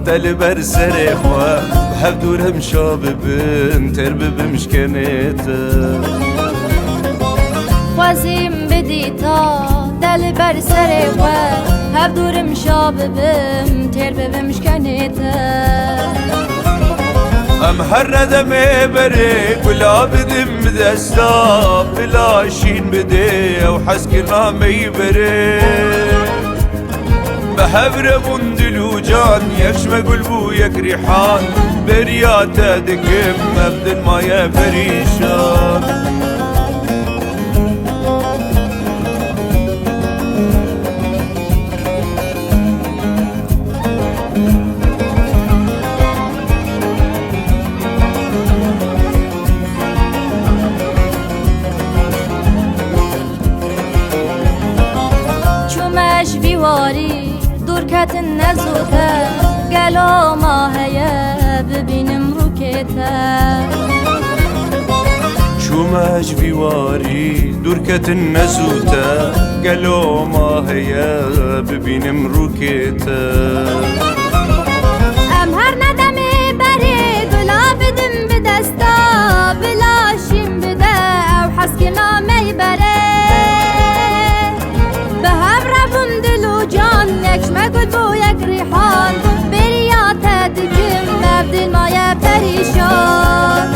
دل بر سر خواه هف دورم شاببن تر ببمش کنیتا خوازیم بدی تا دل بر سر خواه هف دورم شاببن تر ببمش کنیتا ام هر ندمه بره گلا بدم بدستا بلاشین بده او حس کرنامه بره بهبره من دلو جان يكشم قلبو يك ريحان برياته دكم مبدن ما يا فريشان چومش بیواری دور کتن نزوته گلا ما هیه ببینم رو کته چومش بیواری دور کتن نزوته گلو ما هیه ببینم رو کته ام هر ندمه بره گلا بدم بدستا بلاشیم بده او حس که نامه بره به هم ربون دلو جان یکشمه گل بو یک ریحان بریات دکم مبدل مایه پریشان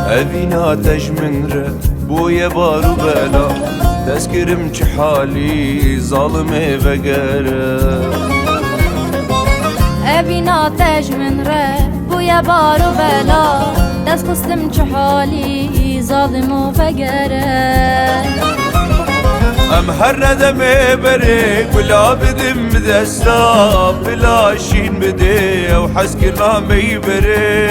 أبينا تجمنره بويا بارو بلا تذكرم حالي ظالمي بقره أبينا تجمنره بويا بارو بلا دست خستم حالي ظالم و بقره ام هر ندمه بره گلا بدم بدستا بلاشین بده او حس کرنامه بره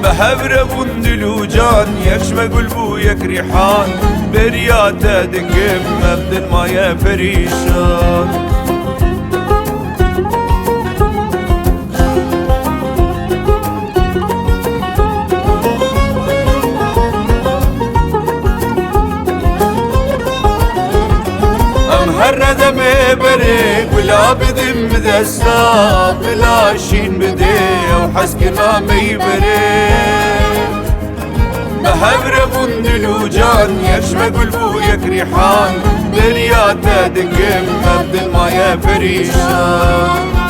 بهبره بون دلو جان يكشم قلبو يك ريحان برياته دكم مبدل ما يا فريشان هر ندمه بره گلا بدم بدستا بلاشین بده او حس کرنامه بره بهبره بون دلو جان يكشم قلبو يك ريحان برياته دكم مبدل ما يا فريشان